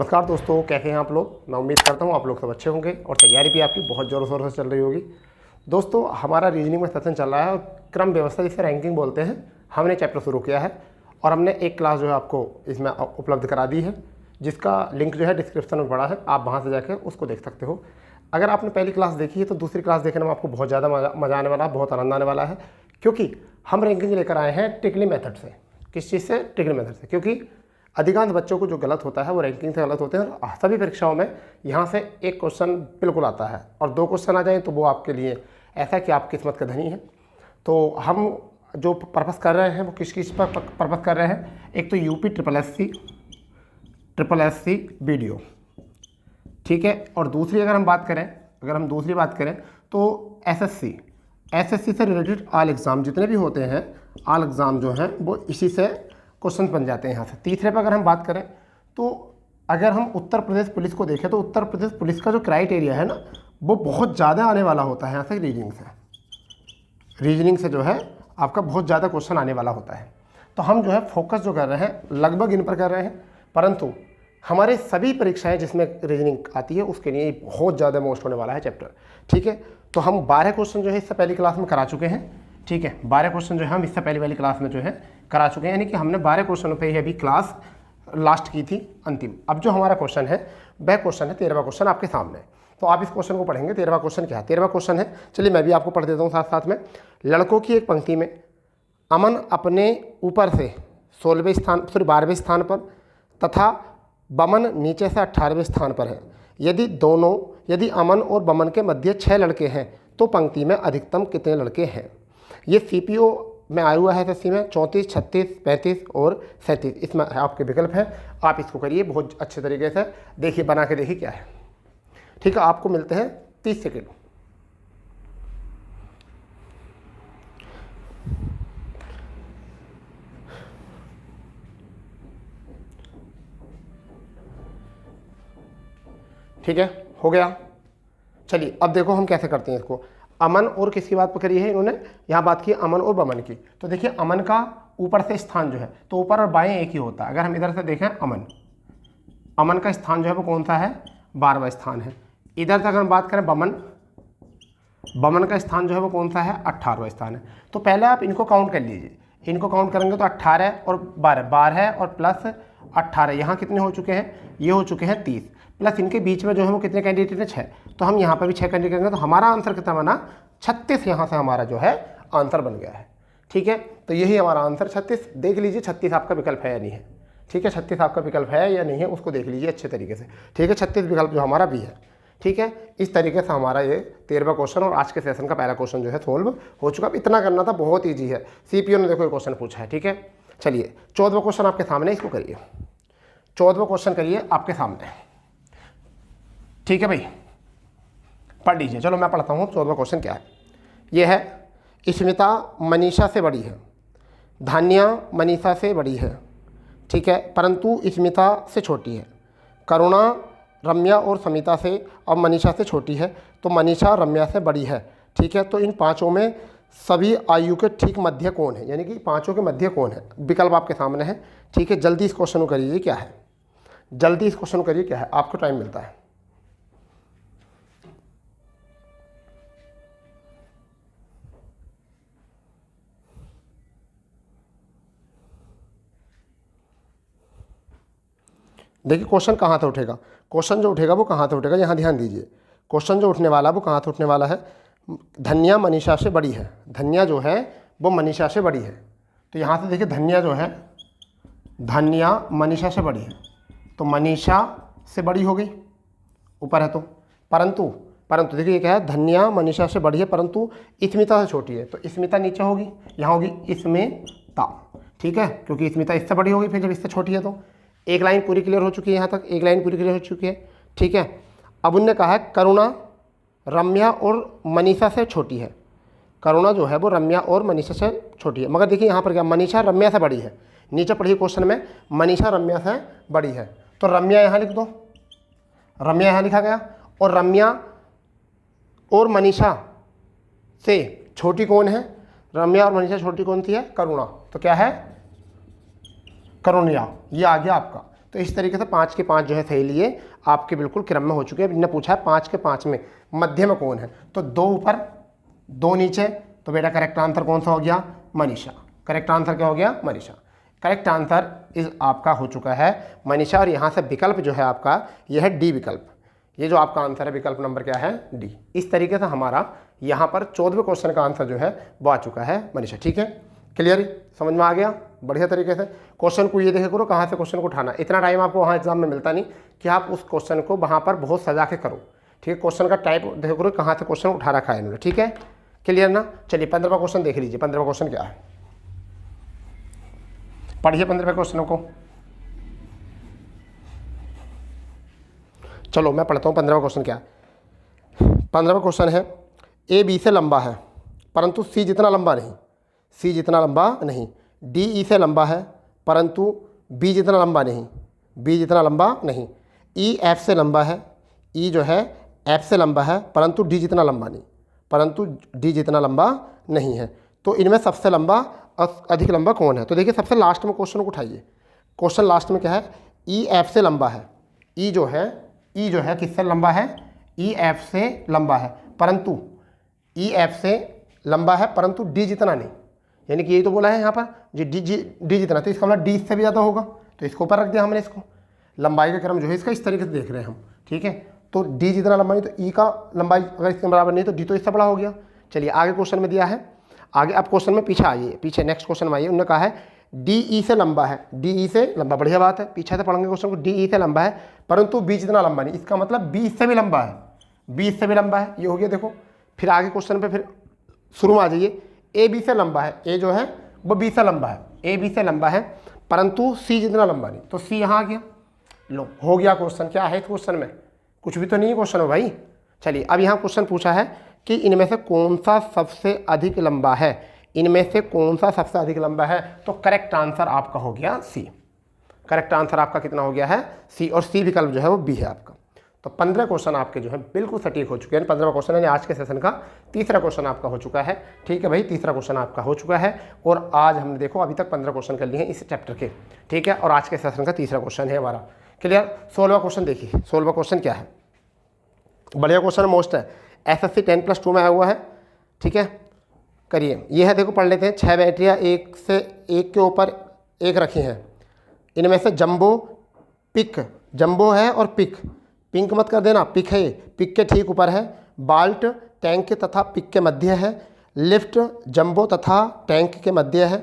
नमस्कार दोस्तों, कैसे हैं आप लोग। मैं उम्मीद करता हूं आप लोग सब अच्छे होंगे और तैयारी भी आपकी बहुत ज़ोरों शोरों से चल रही होगी। दोस्तों, हमारा रीजनिंग में सेशन चल रहा है और क्रम व्यवस्था जिसे रैंकिंग बोलते हैं, हमने चैप्टर शुरू किया है और हमने एक क्लास जो है आपको इसमें उपलब्ध करा दी है, जिसका लिंक जो है डिस्क्रिप्शन में पड़ा है। आप वहाँ से जाकर उसको देख सकते हो। अगर आपने पहली क्लास देखी है तो दूसरी क्लास देखने में आपको बहुत ज़्यादा मज़ा आने वाला है, बहुत आनंद आने वाला है, क्योंकि हम रैंकिंग लेकर आए हैं टिकली मेथड से। किस चीज़ से? टिकली मेथड से। क्योंकि अधिकांश बच्चों को जो गलत होता है वो रैंकिंग से गलत होते हैं। सभी परीक्षाओं में यहाँ से एक क्वेश्चन बिल्कुल आता है और दो क्वेश्चन आ जाएं तो वो आपके लिए ऐसा कि आप किस्मत के धनी हैं। तो हम जो पर्पस कर रहे हैं वो किस पर पर्पस कर रहे हैं? एक तो UP triple S C video, ठीक है। और दूसरी अगर हम दूसरी बात करें तो एसएससी से रिलेटेड ऑल एग्ज़ाम जितने भी होते हैं, ऑल एग्ज़ाम जो हैं वो इसी से क्वेश्चन बन जाते हैं यहाँ से। तीसरे पर अगर हम बात करें तो अगर हम उत्तर प्रदेश पुलिस को देखें तो उत्तर प्रदेश पुलिस का जो क्राइटेरिया है ना, वो बहुत ज़्यादा आने वाला होता है यहाँ से। रीजनिंग से जो है आपका बहुत ज़्यादा क्वेश्चन आने वाला होता है। तो हम जो है फोकस जो कर रहे हैं लगभग इन पर कर रहे हैं, परंतु हमारे सभी परीक्षाएं जिसमें रीजनिंग आती है उसके लिए बहुत ज़्यादा मोस्ट होने वाला है चैप्टर, ठीक है। तो हम 12 क्वेश्चन जो है इससे पहली क्लास में करा चुके हैं, ठीक है। 12 क्वेश्चन जो है हम इससे पहली वाली क्लास में जो है करा चुके हैं, यानी कि हमने 12 क्वेश्चनों पे ही अभी क्लास लास्ट की थी, अंतिम। अब जो हमारा क्वेश्चन है वह क्वेश्चन है 13वां क्वेश्चन आपके सामने। तो आप इस क्वेश्चन को पढ़ेंगे। 13वां क्वेश्चन क्या है? 13वां क्वेश्चन है, चलिए मैं भी आपको पढ़ देता हूँ साथ साथ में। लड़कों की एक पंक्ति में अमन अपने ऊपर से 12वें स्थान पर तथा बमन नीचे से 18वें स्थान पर है। यदि अमन और बमन के मध्य 6 लड़के हैं तो पंक्ति में अधिकतम कितने लड़के हैं? ये सीपीओ में आया हुआ है एसएससी में 34, 36, 35 और 37। इसमें आपके विकल्प हैं, आप इसको करिए बहुत अच्छे तरीके से। देखिए, बना के देखिए क्या है, ठीक है। आपको मिलते हैं 30 सेकेंड। ठीक है, हो गया। चलिए अब देखो हम कैसे करते हैं इसको। अमन और किसकी बात पर करी है इन्होंने? यहाँ बात की अमन और बमन की। तो देखिए, अमन का ऊपर से स्थान जो है तो ऊपर और बाएं एक ही होता है। अगर हम इधर से देखें अमन का स्थान जो है वो कौन सा है? 12वां स्थान है। इधर से अगर हम बात करें बमन का स्थान जो है वो कौन सा है? 18वां स्थान है। तो पहले आप इनको काउंट कर लीजिए। इनको काउंट करेंगे तो 18 और 12 और प्लस 18, यहाँ कितने हो चुके हैं? ये हो चुके हैं 30, प्लस इनके बीच में जो है वो कितने कैंडिडेट हैं? 6। तो हम यहाँ पर भी 6 कैंडिडेट करेंगे तो हमारा आंसर कितना बना? 36। यहाँ से हमारा जो है आंसर बन गया है, ठीक है। तो यही हमारा आंसर 36। देख लीजिए 36 आपका विकल्प है या नहीं है, ठीक है। 36 आपका विकल्प है या नहीं है उसको देख लीजिए अच्छे तरीके से, ठीक है। 36 विकल्प जो हमारा भी है, ठीक है। इस तरीके से हमारा ये 13वां क्वेश्चन और आज के सेशन का पहला क्वेश्चन जो है सोल्व हो चुका। अब इतना करना था, बहुत ईजी है। सीपीओ ने देखो ये क्वेश्चन पूछा है, ठीक है। चलिए 14वां क्वेश्चन आपके सामने, इसको करिए। 14वां क्वेश्चन करिए आपके सामने, ठीक है भाई, पढ़ लीजिए। चलो मैं पढ़ता हूँ 14वां क्वेश्चन क्या है। ये है, स्मिता मनीषा से बड़ी है, धान्या मनीषा से बड़ी है, ठीक है, परंतु स्मिता से छोटी है। करुणा रम्या और समिता से और मनीषा से छोटी है, तो मनीषा रम्या से बड़ी है, ठीक है। तो इन पांचों में सभी आयु के ठीक मध्य कौन है? यानी कि पांचों के मध्य कौन है? विकल्प आपके सामने है, ठीक है। जल्दी इस क्वेश्चन को करिए, क्या है? जल्दी इस क्वेश्चन को करिए, क्या है? आपको टाइम मिलता है। देखिए क्वेश्चन कहाँ से उठेगा? क्वेश्चन जो उठेगा वो कहाँ से उठेगा? यहाँ ध्यान दीजिए। क्वेश्चन जो उठने वाला वो कहाँ से उठने वाला है? धन्या मनीषा से बड़ी है। धन्या जो है वो मनीषा से बड़ी है। तो यहाँ से देखिए, धन्या जो है, धन्या मनीषा से बड़ी है, तो मनीषा से बड़ी हो गई, ऊपर है तो। परंतु देखिए क्या है? धन्या मनीषा से बड़ी है परंतु स्मिता से छोटी है, तो स्मिता नीचे होगी, यहाँ होगी स्मिता, ठीक है, क्योंकि स्मिता इससे बड़ी होगी फिर जब इससे छोटी है। तो एक लाइन पूरी क्लियर हो चुकी है, यहाँ तक एक लाइन पूरी क्लियर हो चुकी है, ठीक है। अब उनने कहा है करुणा रम्या और मनीषा से छोटी है। करुणा जो है वो रम्या और मनीषा से छोटी है, मगर देखिए यहाँ पर क्या? मनीषा रम्या से बड़ी है। नीचे पढ़िए क्वेश्चन में, मनीषा रम्या से बड़ी है, तो रम्या यहाँ लिख दो, रम्या यहाँ लिखा गया। और रम्या और मनीषा से छोटी कौन है? रम्या और मनीषा छोटी कौन सी है? करुणा। तो क्या है? करुणिया, ये आ गया आपका। तो इस तरीके से 5 के 5 जो है सही लिए आपके बिल्कुल क्रम में हो चुके हैं। इन्होंने पूछा है 5 के 5 में मध्य में कौन है, तो 2 ऊपर 2 नीचे, तो बेटा करेक्ट आंसर कौन सा हो गया, मनीषा। करेक्ट आंसर क्या हो गया, मनीषा। करेक्ट आंसर इस आपका हो चुका है मनीषा। और यहाँ से विकल्प जो है आपका यह है डी विकल्प। ये जो आपका आंसर है विकल्प नंबर क्या है, डी। इस तरीके से हमारा यहाँ पर 14वें क्वेश्चन का आंसर जो है वो आ चुका है मनीषा। ठीक है, क्लियर, समझ में आ गया बढ़िया तरीके से। क्वेश्चन को ये देखे करो कहाँ से क्वेश्चन को उठाना। इतना टाइम आपको वहाँ एग्जाम में मिलता नहीं कि आप उस क्वेश्चन को वहाँ पर बहुत सजा के करो। ठीक है, क्वेश्चन का टाइप देखो करो कहाँ से क्वेश्चन उठा रखा है इन्होंने। ठीक है, क्लियर ना। चलिए 15वां क्वेश्चन देख लीजिए। 15वां क्वेश्चन क्या है, पढ़िए 15वें क्वेश्चनों को। चलो मैं पढ़ता हूँ 15वां क्वेश्चन क्या है। 15वां क्वेश्चन है, ए बी से लंबा है परंतु सी जितना लंबा नहीं। सी जितना लंबा नहीं। डी ई से लंबा है परंतु बी जितना लंबा नहीं। बी जितना लंबा नहीं। ई एफ से लंबा है। ई जो है एफ से लंबा है परंतु डी जितना लंबा नहीं। परंतु डी जितना लंबा नहीं है। तो इनमें सबसे लंबा अधिक लंबा कौन है। तो देखिए सबसे लास्ट में क्वेश्चन को उठाइए। क्वेश्चन लास्ट में क्या है, ई एफ से लंबा है। ई जो है किससे लंबा है, ई एफ से लंबा है परंतु ई एफ से लंबा है परंतु डी जितना नहीं। यानी कि यही तो बोला है यहाँ पर जी डी जितना, तो इसका मतलब डी से भी ज़्यादा होगा, तो इसको ऊपर रख दिया हमने। इसको लंबाई का क्रम जो है इसका इस तरीके से देख रहे हैं हम। ठीक है, तो डी जितना लंबा नहीं तो ई का लंबाई अगर इसके बराबर नहीं तो डी तो इससे बड़ा हो गया। चलिए आगे क्वेश्चन में दिया है, आगे आप क्वेश्चन में पीछे आइए, पीछे नेक्स्ट क्वेश्चन में आइए। उन्होंने कहा है डी ई से लंबा है। डी ई से लंबा, बढ़िया बात है, पीछे से पढ़ेंगे क्वेश्चन को। डी ई से लंबा है परंतु बी जितना लंबा नहीं। इसका मतलब बी इससे भी लंबा है। बी इससे भी लंबा है, ये हो गया। देखो फिर आगे क्वेश्चन पे फिर शुरू में आ जाइए। ए बी से लंबा है। ए जो है वो बी से लंबा है। ए बी से लंबा है परंतु सी जितना लंबा नहीं। तो सी यहाँ आ गया। लो हो गया क्वेश्चन। क्या है इस क्वेश्चन में, कुछ भी तो नहीं है क्वेश्चन में भाई। चलिए अब यहाँ क्वेश्चन पूछा है कि इनमें से कौन सा सबसे अधिक लंबा है। इनमें से कौन सा सबसे अधिक लंबा है, तो करेक्ट आंसर आपका हो गया सी। करेक्ट आंसर आपका कितना हो गया है, सी। और सी विकल्प जो है वो बी है आपका। तो 15 क्वेश्चन आपके जो है बिल्कुल सटीक हो चुके हैं। 15वां क्वेश्चन यानी आज के सेशन का तीसरा क्वेश्चन आपका हो चुका है। ठीक है भाई, तीसरा क्वेश्चन आपका हो चुका है। और आज हमने देखो अभी तक 15 क्वेश्चन कर लिए हैं इस चैप्टर के। ठीक है, और आज के सेशन का तीसरा क्वेश्चन है हमारा। क्लियर। 16वां क्वेश्चन देखिए। 16वां क्वेश्चन क्या है, बढ़िया क्वेश्चन मोस्ट है, SSC 10+2 में आया हुआ है। ठीक है, करिए। ये है, देखो पढ़ लेते हैं। 6 बैटरियाँ एक से एक के ऊपर एक रखी हैं। इनमें से जंबो, पिक, जंबो है और पिक, पिंक मत कर देना, पिक है, पिक के ठीक ऊपर है। बाल्ट टैंक तथा पिक के मध्य है। लिफ्ट जंबो तथा टैंक के मध्य है।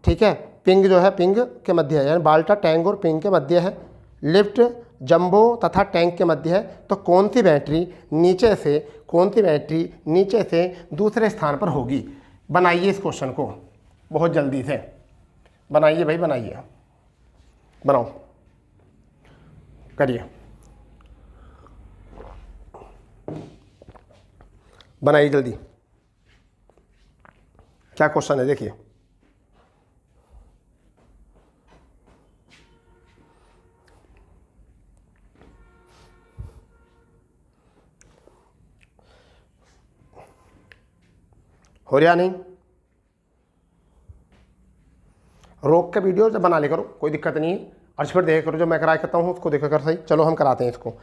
ठीक है, पिंग जो है पिंग के मध्य है, यानी बाल्टा टैंक और पिंग के मध्य है। लिफ्ट जंबो तथा टैंक के मध्य है। तो कौन सी बैटरी नीचे से दूसरे स्थान पर होगी। बनाइए इस क्वेश्चन को बहुत जल्दी से, बनाइए भाई, बनाइए, बनाओ, करिए, बनाइए जल्दी। क्या क्वेश्चन है देखिए। हो रहा नहीं, रोक के वीडियो जब बना ले करो, कोई दिक्कत नहीं है। और फिर देखा करो, जो मैं कराया करता हूँ उसको देखा कर सही। चलो हम कराते हैं इसको।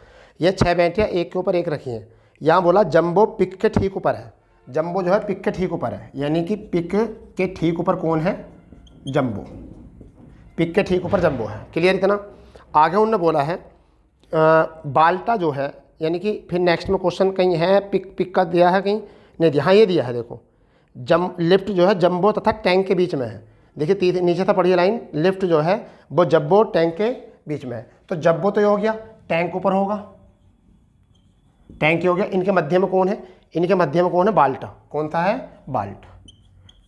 ये 6 बैटरियाँ एक के ऊपर एक रखी हैं। यहाँ बोला जंबो पिक के ठीक ऊपर है। जंबो जो है पिक के ठीक ऊपर है, यानी कि पिक के ठीक ऊपर कौन है, जंबो। पिक के ठीक ऊपर जंबो है। क्लियर इतना। आगे उन्होंने बोला है बाल्टा जो है, यानी कि फिर नेक्स्ट में क्वेश्चन कहीं है पिक का दिया है कहीं नहीं दिया। हाँ ये दिया है, देखो लिफ्ट जो है जंबो तथा टैंक के बीच में है। देखिए नीचे से पढ़िए लाइन, लिफ्ट जो है वो जंबो टैंक के बीच में है। तो जंबो तो ये हो गया, टैंक ऊपर होगा, टैंक हो गया। इनके मध्य में कौन है, इनके मध्य में कौन है, बाल्ट। कौन सा है, बाल्ट।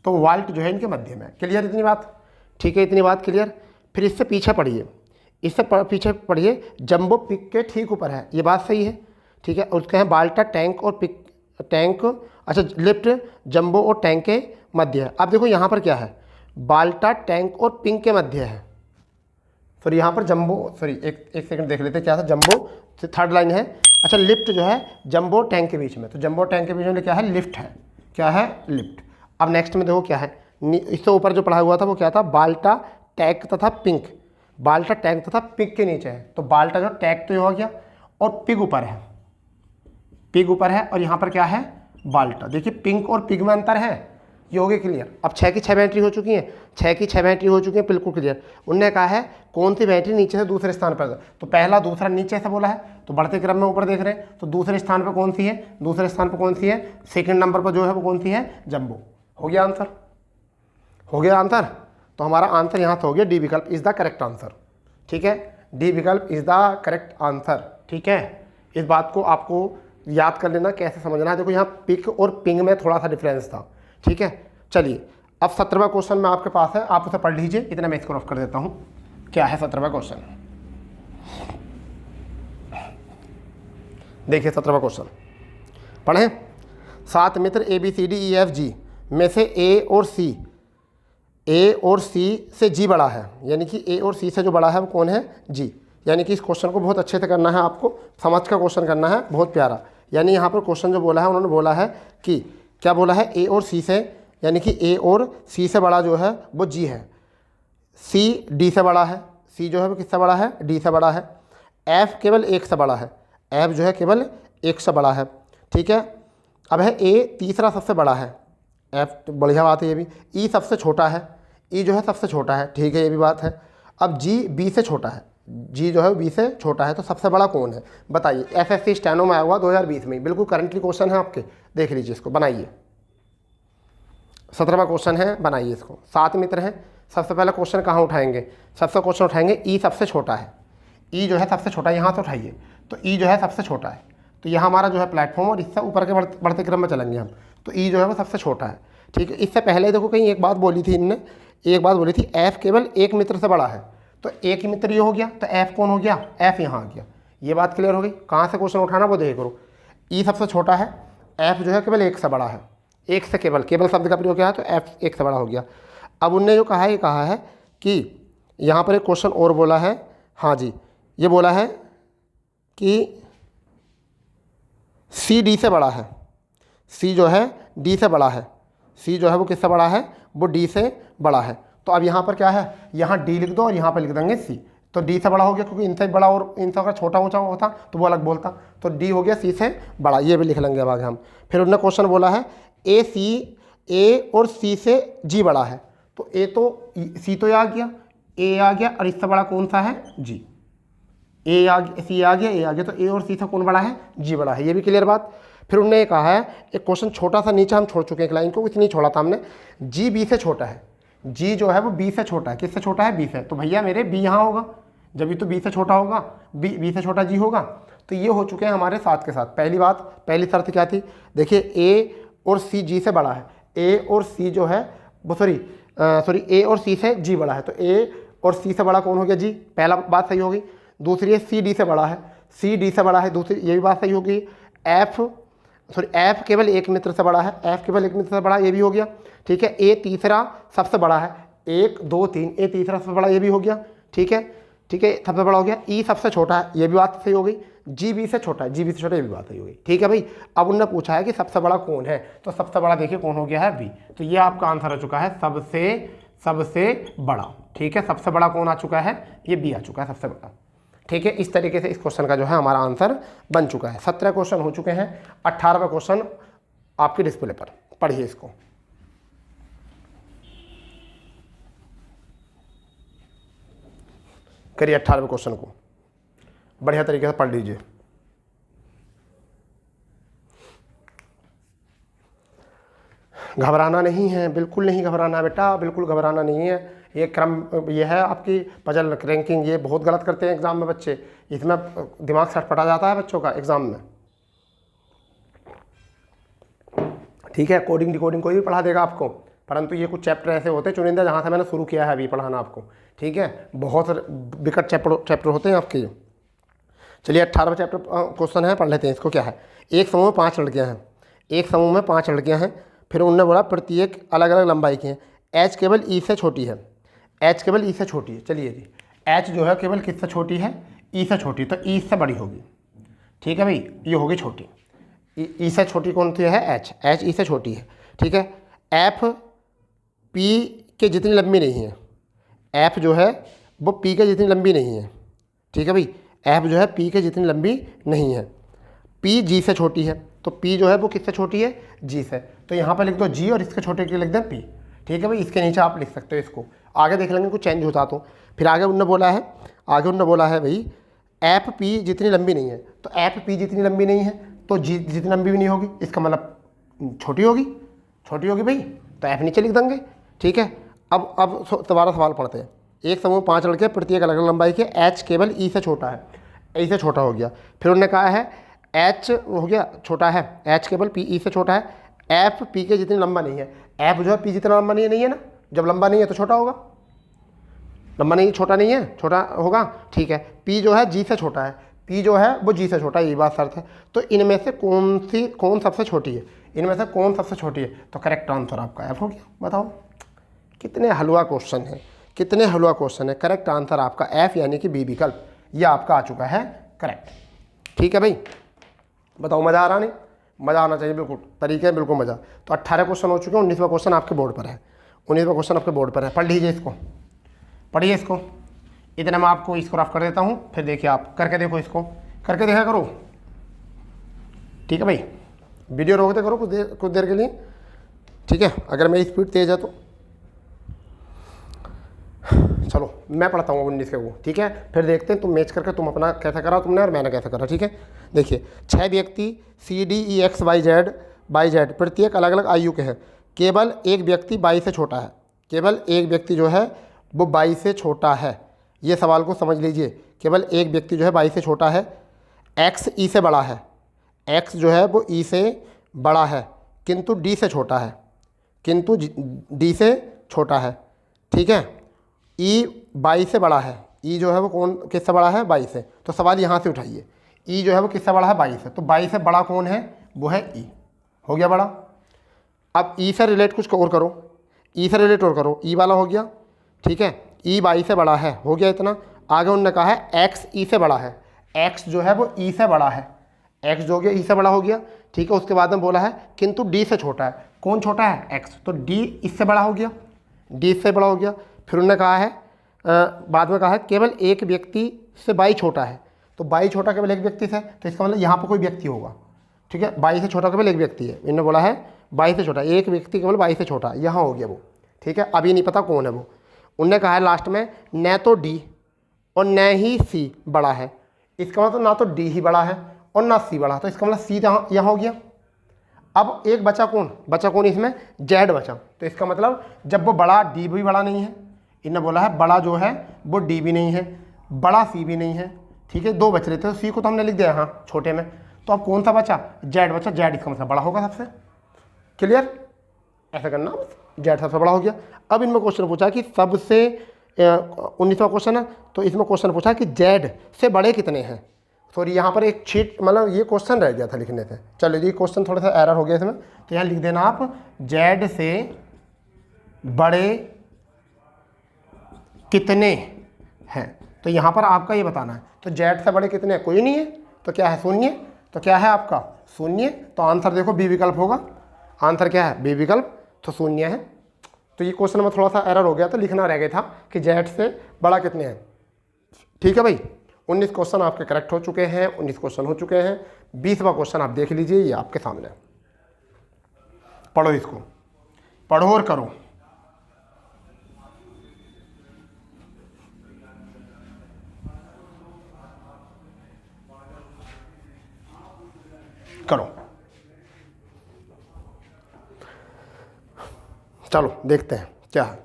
तो वाल्ट जो है इनके मध्य में। क्लियर इतनी बात, ठीक है, इतनी बात क्लियर। फिर इससे पीछे पढ़िए, इससे पीछे पढ़िए, जंबो पिक के ठीक ऊपर है, ये बात सही है। ठीक है, उसके हैं बाल्टा टैंक और पिक, टैंक, अच्छा लिफ्ट जंबो और टैंक के मध्य है। अब देखो यहाँ पर क्या है, बाल्टा टैंक और पिंक के मध्य है। सॉरी यहाँ पर जंबो, सॉरी एक सेकंड देख लेते हैं क्या था। जंबो थर्ड लाइन है। अच्छा लिफ्ट जो है जंबो टैंक के बीच में, तो जंबो टैंक के बीच में क्या है, लिफ्ट है। क्या है, लिफ्ट। अब नेक्स्ट में देखो क्या है, इससे ऊपर जो पढ़ा हुआ था वो क्या था, बाल्टा टैंक तथा पिंक। बाल्टा टैग तथा पिग के नीचे है, तो बाल्टा जो टैग तो ये हो गया और पिग ऊपर है, पिग ऊपर है और यहाँ पर क्या है बाल्टा। देखिए पिंक और पिग में अंतर है, ये हो गया क्लियर। अब 6 की 6 बैटरी हो चुकी हैं, 6 की 6 बैटरी हो चुकी हैं, बिल्कुल क्लियर। उनने कहा है कौन सी बैटरी नीचे से दूसरे स्थान पर, तो पहला दूसरा नीचे से बोला है, तो बढ़ते क्रम में ऊपर देख रहे हैं, तो दूसरे स्थान पर कौन सी है, दूसरे स्थान पर कौन सी है, सेकंड नंबर पर जो है वो कौन सी है, जंबो। हो गया आंसर, हो गया आंसर। तो हमारा आंसर यहाँ से हो गया, डी विकल्प इज द करेक्ट आंसर। ठीक है, डी विकल्प इज द करेक्ट आंसर। ठीक है, इस बात को आपको याद कर लेना, कैसे समझना है। देखो यहाँ पिक और पिंग में थोड़ा सा डिफरेंस था। ठीक है, चलिए अब 17वां क्वेश्चन में आपके पास है, आप उसे पढ़ लीजिए। इतना मैं इसको रफ कर देता हूँ। क्या है 17वां क्वेश्चन, देखिए 17वां क्वेश्चन पढ़ें। 7 मित्र ABCDEFG में से A और C से G बड़ा है, यानी कि A और C से जो बड़ा है वो कौन है, G। यानी कि इस क्वेश्चन को बहुत अच्छे से करना है, आपको समझ का क्वेश्चन करना है, बहुत प्यारा। यानी यहाँ पर क्वेश्चन जो बोला है, उन्होंने बोला है कि क्या बोला है, A और C से, यानी कि A और C से बड़ा जो है वो G है, C D से बड़ा है, C जो है वो किससे बड़ा है, D से बड़ा है, F केवल 1 से बड़ा है, F जो है केवल 1 से बड़ा है। ठीक है, अब है A तीसरा सबसे बड़ा है, F बढ़िया बात है ये भी, E सबसे छोटा है, E जो है सबसे छोटा है, ठीक है ये भी बात है। अब G B से छोटा है, G जो है B से छोटा है, तो सबसे बड़ा कौन है बताइए। SSC स्टेनो में आया हुआ 2020 में, बिल्कुल करंटली क्वेश्चन है आपके, देख लीजिए इसको, बनाइए। 17वां क्वेश्चन है, बनाइए इसको। 7 मित्र हैं, सबसे पहला क्वेश्चन कहाँ उठाएंगे, सबसे क्वेश्चन उठाएंगे E सबसे छोटा है, E जो है सबसे छोटा, यहाँ से उठाइए, तो E जो है सबसे छोटा है, तो यह हमारा जो है प्लेटफॉर्म, और इससे ऊपर के बढ़ते क्रम में चलेंगे हम, तो E जो है वो सबसे छोटा है। ठीक है, इससे पहले देखो कहीं एक बात बोली थी इनने, एक बात बोली थी F केवल एक मित्र से बड़ा है, तो एक ही मित्र ये हो गया, तो F कौन हो गया, F यहाँ आ गया। ये बात क्लियर हो गई। कहाँ से क्वेश्चन उठाना वो देख करो। E सबसे छोटा है, F जो है केवल 1 से बड़ा है, 1 से केवल शब्द का प्रयोग किया है, तो F 1 से बड़ा हो गया। अब उनने जो कहा है, ये कहा है कि यहाँ पर एक क्वेश्चन और बोला है, हाँ जी, ये बोला है कि C D से बड़ा है, C जो है D से बड़ा है, C जो है वो किससे बड़ा है, वो D से बड़ा है। तो अब यहाँ पर क्या है, यहाँ D लिख दो और यहाँ पर लिख देंगे C, तो D से बड़ा हो गया, क्योंकि इनसे बड़ा और इनसे अगर छोटा ऊंचा होता तो वो अलग बोलता, तो D हो गया C से बड़ा, ये भी लिख लेंगे अब आगे हम। फिर उन्होंने क्वेश्चन बोला है A और C से G बड़ा है, तो C तो आ गया, A आ गया, और इससे बड़ा कौन सा है, G। C आ गया, A आ गया, तो A और C से कौन बड़ा है, G बड़ा है। ये भी क्लियर बात। फिर उन्होंने कहा है, एक क्वेश्चन छोटा सा नीचे हम छोड़ चुके हैं, एक लाइन को इतनी छोड़ा था हमने, G B से छोटा है, G जो है वो B से छोटा है, किससे छोटा है, B से, तो भैया मेरे B यहाँ होगा, जब भी तो B से छोटा होगा, B से छोटा G होगा। तो ये हो चुके हैं हमारे साथ के साथ। पहली बात, पहली शर्त क्या थी, देखिए A और C G से बड़ा है, A और C जो है वो सॉरी A और C से G बड़ा है, तो A और C से बड़ा कौन हो गया, G, पहला बात सही होगी। दूसरी है C D से बड़ा है, C D से बड़ा है, दूसरी ये भी बात सही होगी। F केवल एक मित्र से बड़ा है, F केवल एक मित्र से बड़ा, ये भी हो गया। ठीक है, A तीसरा सबसे बड़ा है, 1 2 3, A तीसरा सबसे बड़ा, ये भी हो गया। ठीक है, सबसे बड़ा हो गया। E सबसे छोटा है, ये भी बात सही हो गई। G B से छोटा है, G B से छोटा, ये भी बात सही हो गई। ठीक है भाई, अब उन्होंने पूछा है कि सबसे बड़ा कौन है, तो सबसे बड़ा देखिए कौन हो गया है, B। तो ये आपका आंसर हो चुका है, सबसे बड़ा। ठीक है, सबसे बड़ा कौन आ चुका है, ये B आ चुका है, सबसे बड़ा। ठीक है, इस तरीके से इस क्वेश्चन का जो है हमारा आंसर बन चुका है। 17 क्वेश्चन हो चुके हैं, 18वां क्वेश्चन आपके डिस्प्ले पर, पढ़िए इसको। करिए 18वें क्वेश्चन को बढ़िया तरीके से पढ़ लीजिए। घबराना नहीं है, बिल्कुल नहीं घबराना बेटा, बिल्कुल घबराना नहीं है। ये क्रम, ये है आपकी पजल रैंकिंग, ये बहुत गलत करते हैं एग्जाम में बच्चे, इसमें दिमाग सटपटा जाता है बच्चों का एग्जाम में। ठीक है, कोडिंग डिकोडिंग कोई भी पढ़ा देगा आपको, परंतु ये कुछ चैप्टर ऐसे होते हैं चुनिंदा, जहाँ से मैंने शुरू किया है अभी पढ़ाना आपको। ठीक है, बहुत विकट चैप्टर होते हैं आपके ये। चलिए 18वां चैप्टर क्वेश्चन है, पढ़ लेते हैं इसको। क्या है, एक समूह में 5 लड़कियाँ हैं, एक समूह में 5 लड़कियाँ हैं। फिर उन्होंने बोला प्रत्येक अलग अलग लंबाई की हैं, H केवल E से छोटी है, H केवल E से छोटी है। चलिए जी, H जो है केवल किससे छोटी है, E से छोटी, तो E से बड़ी होगी। ठीक है भाई, ये होगी छोटी, E से छोटी कौन सी है, H E से छोटी है। ठीक है, F P के जितनी लंबी नहीं है, F जो है वो पी के जितनी लंबी नहीं है, ठीक है भाई। एफ जो है पी के जितनी लंबी नहीं है। पी जी से छोटी है, तो पी जो है वो किससे छोटी है, जी से। तो यहाँ पर लिख दो जी और इसके छोटे के लिए लिख दें पी, ठीक है भाई। इसके नीचे आप लिख सकते हो इसको, आगे देख लेंगे कुछ चेंज होता तो। फिर आगे उन्होंने बोला है भाई एफ पी जितनी लंबी नहीं है, तो एफ पी जितनी लंबी नहीं है तो जी जितनी लंबी भी नहीं होगी, इसका मतलब छोटी होगी भाई, तो एफ नीचे लिख देंगे, ठीक है। अब दोबारा सवाल पढ़ते हैं। एक समूह 5 लड़के, प्रत्येक अलग अलग लंबाई के, एच केवल ई से छोटा है, ई से छोटा हो गया। फिर उन्होंने कहा है एच हो गया छोटा है, एच केवल पी ई से छोटा है, एफ पी के जितनी लंबा नहीं है। एफ जो है पी जितना लंबा नहीं है ना, जब लंबा नहीं है तो छोटा होगा, लंबा नहीं छोटा नहीं है, छोटा होगा, ठीक है। पी जो है जी से छोटा है, पी जो है वो जी से छोटा है, ये बात शर्त है। तो इनमें से कौन सबसे छोटी है, इनमें से कौन सबसे छोटी है, तो करेक्ट आंसर आपका एफ हो गया। बताओ कितने हलवा क्वेश्चन है, कितने हलवा क्वेश्चन है। करेक्ट आंसर आपका एफ यानी कि बी विकल्प, ये आपका आ चुका है करेक्ट, ठीक है भाई। बताओ मज़ा आ रहा नहीं, मज़ा आना चाहिए बिल्कुल, तरीके बिल्कुल मज़ा। तो 18 क्वेश्चन हो चुके हैं, 19वां क्वेश्चन आपके बोर्ड पर है, 19वां क्वेश्चन आपके बोर्ड पर है। पढ़ लीजिए इसको, पढ़िए इसको। इतना मैं आपको इसको रफ कर देता हूँ, फिर देखिए आप करके देखो, इसको करके देखा करो, ठीक है भाई। वीडियो रोकते करो कुछ देर के लिए, ठीक है। अगर मेरी स्पीड तेज़ है तो चलो मैं पढ़ता हूँ 19 के वो, ठीक है। फिर देखते हैं तुम मैच करके तुम अपना कैसा करा तुमने और मैंने कैसा करा, ठीक है। देखिए 6 व्यक्ति C D E X Y Z प्रत्येक अलग अलग आयु के हैं, केवल एक व्यक्ति 22 से छोटा है, केवल एक व्यक्ति जो है वो 22 से छोटा है। ये सवाल को समझ लीजिए, केवल एक व्यक्ति जो है 22 से छोटा है, एक्स ई से बड़ा है, एक्स जो है वो ई से बड़ा है किंतु डी से छोटा है, किंतु डी से छोटा है, ठीक है। ई 22 से बड़ा है, ई जो है वो कौन किससे बड़ा है, 22 से। तो सवाल यहाँ से उठाइए, ई जो है वो किससे बड़ा है, 22 से। तो 22 से बड़ा कौन है, वो है ई, हो गया बड़ा। अब ई से रिलेट कुछ और करो, ई से रिलेट और करो, ई वाला हो गया, ठीक है। ई 22 से बड़ा है, हो गया इतना। आगे उन्होंने कहा है एक्स ई से बड़ा है, एक्स जो है वो ई से बड़ा है, एक्स जो हो गया ई से बड़ा हो गया, ठीक है। उसके बाद में बोला है किंतु डी से छोटा है, कौन छोटा है, एक्स, तो डी इससे बड़ा हो गया, डी इससे बड़ा हो गया। फिर उन्होंने कहा है बाद में कहा है केवल एक व्यक्ति से 22 छोटा है, तो 22 छोटा केवल एक व्यक्ति से, तो इसका मतलब यहाँ पर कोई व्यक्ति होगा, ठीक है। 22 से छोटा केवल एक व्यक्ति है, इन्होंने बोला है 22 से छोटा, एक व्यक्ति केवल 22 से छोटा, यहाँ हो गया वो, ठीक है। अभी नहीं पता कौन है वो। उनने कहा है लास्ट में न तो डी और न ही सी बड़ा है, इसका मतलब ना तो डी ही बड़ा है और ना सी बड़ा, तो इसका मतलब सी यहाँ हो गया। अब एक बचा कौन इसमें, जेड बचा, तो इसका मतलब जब वो बड़ा डी भी बड़ा नहीं है, इन्होंने बोला है बड़ा जो है वो डी भी नहीं है, बड़ा सी भी नहीं है, ठीक है। 2 बच रहे थे, तो सी को तो हमने लिख दिया हाँ छोटे में, तो अब कौन सा बचा, जेड बचा, जेड इसका मतलब बड़ा होगा सबसे, क्लियर। ऐसा करना, जेड सबसे बड़ा हो गया। अब इनमें क्वेश्चन पूछा कि सबसे 19वां क्वेश्चन है, तो इसमें क्वेश्चन पूछा कि जेड से बड़े कितने हैं। सॉरी यहाँ पर एक शीट मतलब ये क्वेश्चन रह गया था लिखने से, चलो ये क्वेश्चन थोड़ा सा एरर हो गया इसमें, तो यहाँ लिख देना आप जेड से बड़े कितने हैं, तो यहाँ पर आपका ये बताना है। तो जेड से बड़े कितने हैं, कोई नहीं है, तो क्या है, शून्य। तो क्या है आपका शून्य, तो आंसर देखो बी विकल्प होगा। आंसर क्या है, बी विकल्प, तो शून्य है। तो ये क्वेश्चन में थोड़ा सा एरर हो गया था, लिखना रह गया था कि जेड से बड़ा कितने हैं, ठीक है भाई। 19 क्वेश्चन आपके करेक्ट हो चुके हैं, 19 क्वेश्चन हो चुके हैं। 20वां क्वेश्चन आप देख लीजिए, ये आपके सामने, पढ़ो इसको, पढ़ो और करो। करो, चलो देखते हैं क्या है।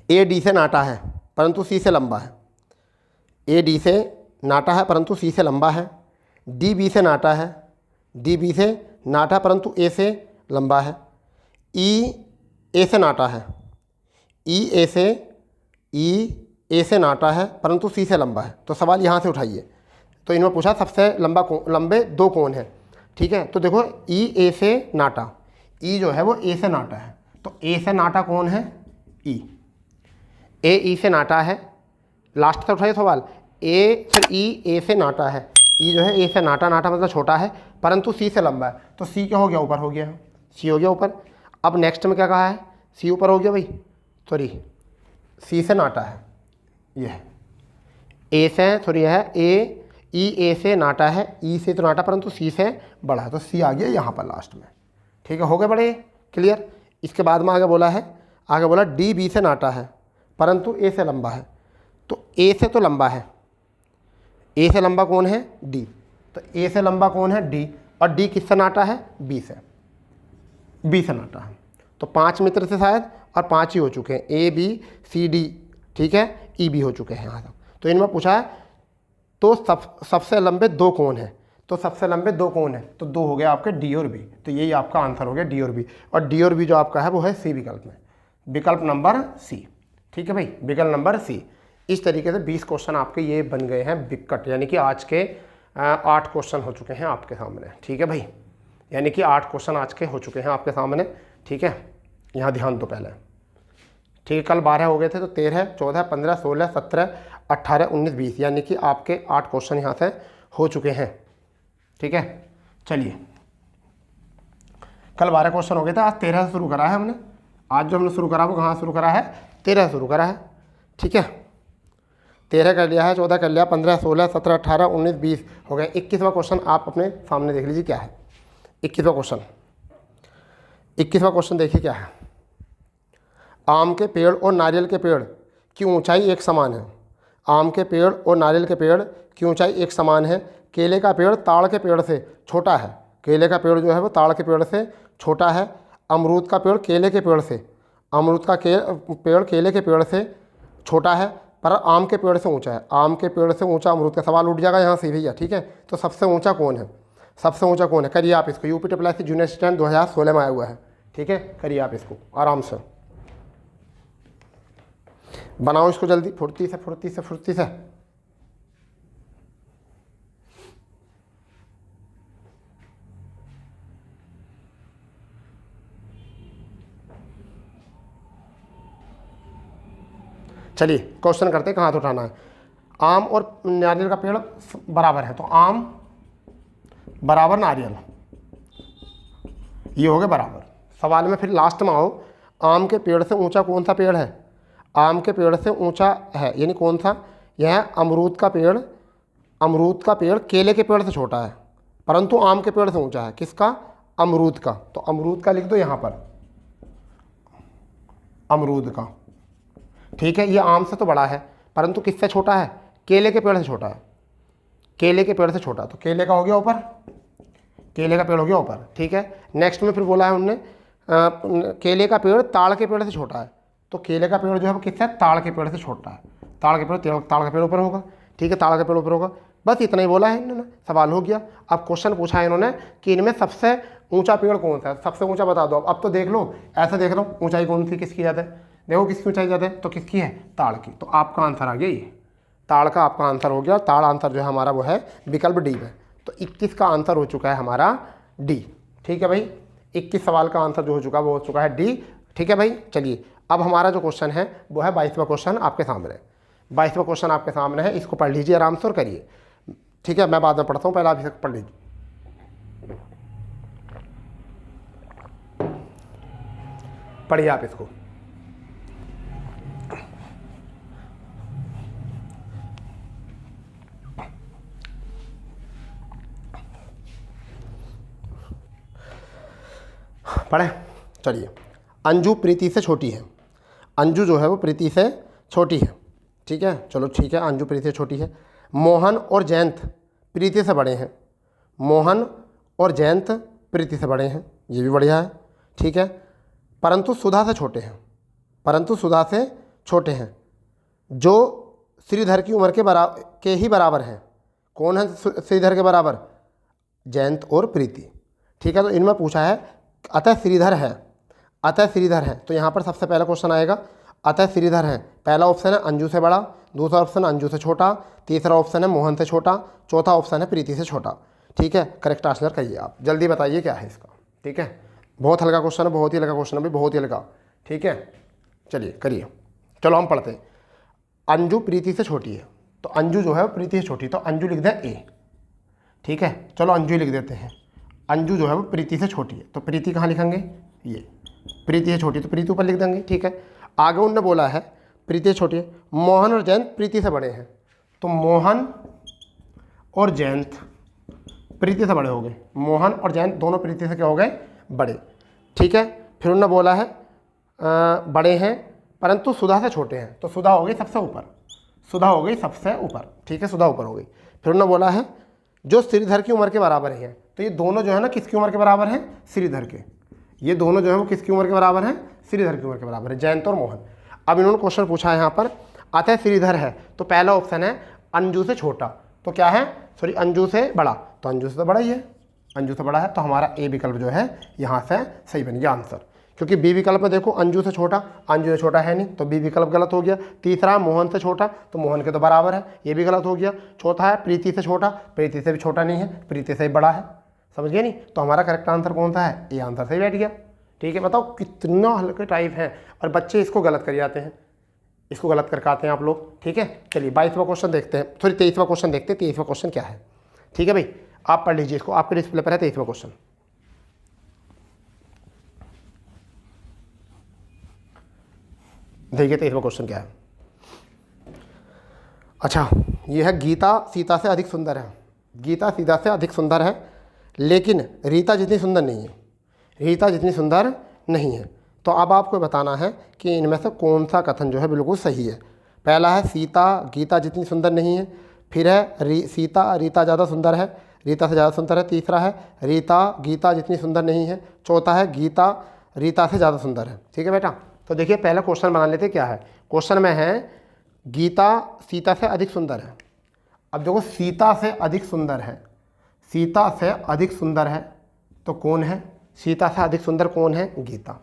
ए डी से नाटा है परंतु सी से लंबा है, ए डी से नाटा है परंतु सी से लंबा है, डी बी से नाटा है, डी बी से नाटा परंतु ए से लंबा है, ई ए से नाटा है, ई ए से नाटा है परंतु सी से लंबा है। तो सवाल यहाँ से उठाइए, तो इन्होंने पूछा सबसे लंबे 2 कौन हैं, ठीक है। तो देखो ई ए से नाटा, ई जो है वो ए से नाटा है, तो ए से नाटा कौन है, ई, ई से नाटा है। लास्ट से उठाइए सवाल, ए से नाटा है, ई जो है ए से नाटा मतलब छोटा है परंतु सी से लंबा है, तो सी क्या हो गया, ऊपर हो गया, सी हो गया ऊपर। अब नेक्स्ट में क्या कहा है, सी ऊपर हो गया भाई, सॉरी सी से नाटा है, ये है ए से, सॉरी यह है ए, ई ए से नाटा है, ई से तो नाटा परंतु सी से बड़ा है, तो सी आ गया यहाँ पर लास्ट में। ठीक है, हो गए बड़े क्लियर। इसके बाद में आगे बोला है, आगे बोला डी बी से नाटा है परंतु ए से लंबा है, तो ए से तो लंबा है, ए से लंबा कौन है, डी, तो ए से लंबा कौन है, डी, और डी किससे नाटा है, बी से, बी से नाटा है। तो 5 मित्र से शायद, और 5 ही हो चुके हैं, ए बी सी डी, ठीक है, ई बी हो चुके हैं यहाँ तक। तो इनमें पूछा है तो सबसे लंबे 2 कौन हैं, तो सबसे लंबे 2 कौन हैं, तो 2 हो गया आपके डी और बी, तो यही आपका आंसर हो गया डी और बी, और डी और बी जो आपका है वो है सी विकल्प में, विकल्प नंबर सी। ठीक है भाई, विकल्प नंबर सी। इस तरीके से 20 क्वेश्चन आपके ये बन गए हैं बिकट, यानी कि आज के 8 क्वेश्चन हो चुके हैं आपके सामने। ठीक है भाई, यानी कि 8 क्वेश्चन आज के हो चुके हैं आपके सामने। ठीक है, यहाँ ध्यान दो पहले। ठीक है, कल 12 हो गए थे, तो 13, 14, 15, 16, 17, 18, 19, 20, यानी कि आपके 8 क्वेश्चन यहाँ से हो चुके हैं। ठीक है, चलिए, कल 12 क्वेश्चन हो गए थे, आज 13 से शुरू करा है हमने। आज जो हमने शुरू करा वो कहाँ शुरू करा है, 13 शुरू करा है। ठीक है, 13 कर लिया है, 14 कर लिया, 15, 16, 17, 18, 19, 20 हो गए। 21वां क्वेश्चन आप अपने सामने देख लीजिए क्या है। 21वां क्वेश्चन, 21वां क्वेश्चन देखिए क्या है। आम के पेड़ और नारियल के पेड़ की ऊंचाई एक समान है। आम के पेड़ और नारियल के पेड़ की ऊंचाई एक समान है। केले का पेड़ ताड़ के पेड़ से छोटा है। केले का पेड़ जो है वो ताड़ के पेड़ से छोटा है। अमरूद का पेड़ केले के पेड़ से, अमरूद का पेड़ केले के पेड़ से छोटा है पर आम के पेड़ से ऊंचा है। आम के पेड़ से ऊंचा अमरूद का सवाल उठ जाएगा यहाँ से भैया। ठीक है, तो सबसे ऊंचा कौन है, सबसे ऊंचा कौन है, करिए आप इसको। यूपी ट्रिपल जूनियर स्टैंड 2016 में आया हुआ है। ठीक है, करिए आप इसको आराम से, बनाओ इसको जल्दी, फुर्ती से फुर्ती से फुर्ती से। चलिए क्वेश्चन करते हैं, कहाँ तो उठाना है। आम और नारियल का पेड़ बराबर है, तो आम बराबर नारियल, ये हो गए बराबर। सवाल में फिर लास्ट में आओ, आम के पेड़ से ऊंचा कौन सा पेड़ है, आम के पेड़ से ऊंचा है यानी कौन सा, यह अमरूद का पेड़। अमरूद का पेड़ केले के पेड़ से छोटा है परंतु आम के पेड़ से ऊंचा है। किसका, अमरूद का, तो अमरूद का लिख दो यहाँ पर, अमरूद का। ठीक है, ये आम से तो बड़ा है परंतु किससे छोटा है, केले के पेड़ से छोटा है। केले के पेड़ से छोटा, तो केले का हो गया ऊपर, केले का पेड़ हो गया ऊपर। ठीक है, नेक्स्ट में फिर बोला है उन्होंने केले का पेड़ ताड़ के पेड़ से छोटा है, तो केले का पेड़ जो है वो किससे, ताड़ के पेड़ से छोटा है। ताड़ के पेड़, ताड़ का पेड़ ऊपर होगा। ठीक है, ताड़ का पेड़ ऊपर होगा। बस इतना ही बोला है इन्होंने, सवाल हो गया। अब क्वेश्चन पूछा है इन्होंने कि इनमें सबसे ऊंचा पेड़ कौन सा है, सबसे ऊंचा बता दो। अब तो देख लो, ऐसा देख लो ऊंचाई कौन सी किसकी ज़्यादा है, देखो किसकी ऊंचाई ज़्यादा है, तो किसकी है, ताड़ की। तो आपका आंसर आ गया ये, ताड़ का आपका आंसर हो गया। ताड़ आंसर जो है हमारा वो है विकल्प डी में। तो 21 का आंसर हो चुका है हमारा डी। ठीक है भाई, 21 सवाल का आंसर जो हो चुका है वो हो चुका है डी। ठीक है भाई, चलिए अब हमारा जो क्वेश्चन है वो है 22वां क्वेश्चन आपके सामने। 22वां क्वेश्चन आपके सामने है, इसको पढ़ लीजिए आराम से और करिए। ठीक है, मैं बाद में पढ़ता हूँ, पहले आप इसे पढ़ लीजिए। पढ़िए आप इसको। पढ़े, चलिए। अंजू प्रीति से छोटी है। अंजू जो है वो प्रीति से छोटी है। ठीक है, चलो ठीक है, अंजू प्रीति से छोटी है। मोहन और जयंत प्रीति से बड़े हैं। मोहन और जयंत प्रीति से बड़े हैं, ये भी बढ़िया है। ठीक है, परंतु सुधा से छोटे हैं। परंतु सुधा से छोटे हैं, जो श्रीधर की उम्र के ही बराबर हैं। कौन है श्रीधर के बराबर, जयंत और प्रीति। ठीक है, तो इनमें पूछा है अतः श्रीधर है, अतः श्रीधर है। तो यहाँ पर सबसे पहला क्वेश्चन आएगा अतः श्रीधर है। पहला ऑप्शन है अंजू से बड़ा, दूसरा ऑप्शन है अंजू से छोटा, तीसरा ऑप्शन है मोहन से छोटा, चौथा ऑप्शन है प्रीति से छोटा। ठीक है, करेक्ट आंसर कहिए आप, जल्दी बताइए क्या है इसका। ठीक है, बहुत हल्का क्वेश्चन है, बहुत ही हल्का क्वेश्चन है भाई, बहुत ही हल्का। ठीक है, चलिए करिए। चलो हम पढ़ते हैं। अंजू प्रीति से छोटी है, तो अंजू जो है प्रीति से छोटी, तो अंजू लिख दें ए। ठीक है, चलो अंजू लिख देते हैं। अंजू जो है वो प्रीति से छोटी है, तो प्रीति कहाँ लिखेंगे, ये प्रीति से छोटी, तो प्रीति ऊपर लिख देंगे। ठीक है, आगे उनने बोला है प्रीति से छोटी है। मोहन और जयंत प्रीति से बड़े हैं, तो मोहन और जयंत प्रीति से बड़े हो गए। मोहन और जयंत दोनों प्रीति से क्या हो गए, बड़े। ठीक है, फिर उन्होंने बोला है बड़े हैं परंतु सुधा से छोटे हैं, तो सुधा हो गई सबसे ऊपर, सुधा हो गई सबसे ऊपर। ठीक है, सुधा ऊपर हो गई। फिर उन्होंने बोला है जो श्रीधर की उम्र के बराबर हैं, तो ये दोनों जो है ना किसकी उम्र के बराबर हैं, श्रीधर के। ये दोनों जो है वो किसकी उम्र के बराबर हैं, श्रीधर की उम्र के बराबर है, जयंत और मोहन। अब इन्होंने क्वेश्चन पूछा है यहाँ पर, अतः श्रीधर है, तो पहला ऑप्शन है अंजू से छोटा, तो क्या है, सॉरी अंजू से बड़ा, तो अंजू से तो बड़ा ही है, अंजू से बड़ा है, तो हमारा ए विकल्प जो है यहाँ से सही बन गया आंसर। क्योंकि बी विकल्प में देखो अंजू से छोटा, अंजू से छोटा है नहीं, तो बी विकल्प गलत हो गया। तीसरा मोहन से छोटा, तो मोहन के तो बराबर है, ये भी गलत हो गया। चौथा है प्रीति से छोटा, प्रीति से भी छोटा नहीं है, प्रीति से भी बड़ा है। समझ गए नहीं, तो हमारा करेक्ट आंसर कौन सा है, ये आंसर सही बैठ गया। ठीक है, बताओ कितना हल्के टाइप हैं और बच्चे इसको गलत कर जाते हैं, इसको गलत करके आते हैं आप लोग। ठीक है, चलिए 22वां क्वेश्चन देखते हैं, सॉरी 23वां क्वेश्चन देखते हैं। 23वां क्वेश्चन क्या है, ठीक है भाई, आप पढ़ लीजिए इसको, आपके डिस्प्ले पर है 23वां क्वेश्चन। देखिए 23वां क्वेश्चन क्या है। अच्छा, ये है गीता सीता से अधिक सुंदर है। गीता सीता से अधिक सुंदर है लेकिन रीता जितनी सुंदर नहीं है, रीता जितनी सुंदर नहीं है। तो अब आपको बताना है कि इनमें से कौन सा कथन जो है बिल्कुल सही है। पहला है सीता गीता जितनी सुंदर नहीं है, फिर है सीता रीता ज़्यादा सुंदर है, रीता से ज़्यादा सुंदर है। तीसरा है रीता गीता जितनी सुंदर नहीं है। चौथा है गीता रीता से ज़्यादा सुंदर है। ठीक है बेटा, तो देखिए पहला क्वेश्चन बना लेते क्या है। क्वेश्चन में है गीता सीता से अधिक सुंदर है। अब देखो सीता से अधिक सुंदर है, सीता से अधिक सुंदर है तो कौन है, सीता से अधिक सुंदर कौन है, गीता।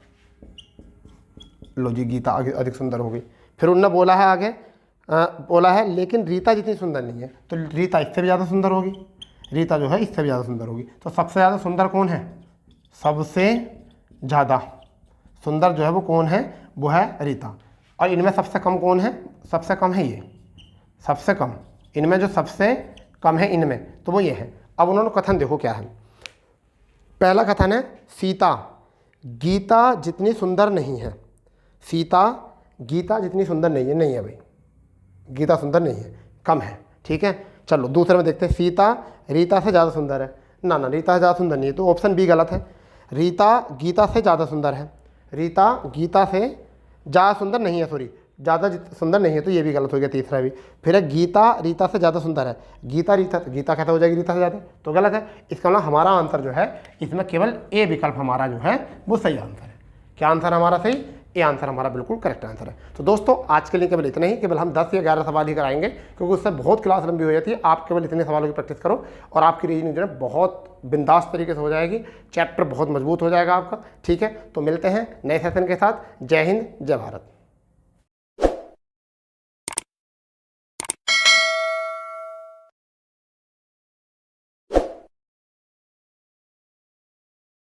लो जी, गीता अधिक सुंदर होगी। फिर उन्होंने बोला है आगे, बोला है लेकिन रीता जितनी सुंदर नहीं है, तो रीता इससे भी ज़्यादा सुंदर होगी, रीता जो है इससे भी ज़्यादा सुंदर होगी। तो सबसे ज़्यादा सुंदर कौन है, सबसे ज़्यादा सुंदर जो है वो कौन है, वो है रीता। और इनमें सबसे कम कौन है, सबसे कम है ये, सबसे कम इनमें जो सबसे कम है इनमें, तो वो ये है। अब उन्होंने कथन देखो क्या है। पहला कथन है सीता गीता जितनी सुंदर नहीं है, सीता गीता जितनी सुंदर नहीं है, नहीं है भाई, गीता सुंदर नहीं है, कम है। ठीक है, चलो दूसरे में देखते हैं, सीता रीता से ज़्यादा सुंदर है, ना ना रीता से ज़्यादा सुंदर नहीं है, तो ऑप्शन बी गलत है। रीता गीता से ज़्यादा सुंदर है, रीता गीता से ज़्यादा सुंदर नहीं है, सॉरी ज़्यादा सुंदर नहीं है, तो ये भी गलत हो गया तीसरा भी। फिर है गीता रीता से ज़्यादा सुंदर है, गीता रीता, गीता कैसे हो जाएगी रीता से ज़्यादा, तो गलत है। इसका मतलब हमारा आंसर जो है इसमें केवल ए विकल्प हमारा जो है वो सही आंसर है। क्या आंसर हमारा सही, ये आंसर हमारा बिल्कुल करेक्ट आंसर है। तो दोस्तों आज के लिए केवल इतना ही, केवल हम 10 या 11 सवाल ही कराएंगे क्योंकि उससे बहुत क्लास लंबी हो जाती है। आप केवल इतने सवालों की प्रैक्टिस करो और आपकी रीजनिंग जो है बहुत बिंदास तरीके से हो जाएगी, चैप्टर बहुत मजबूत हो जाएगा आपका। ठीक है, तो मिलते हैं नए सेशन के साथ। जय हिंद, जय भारत।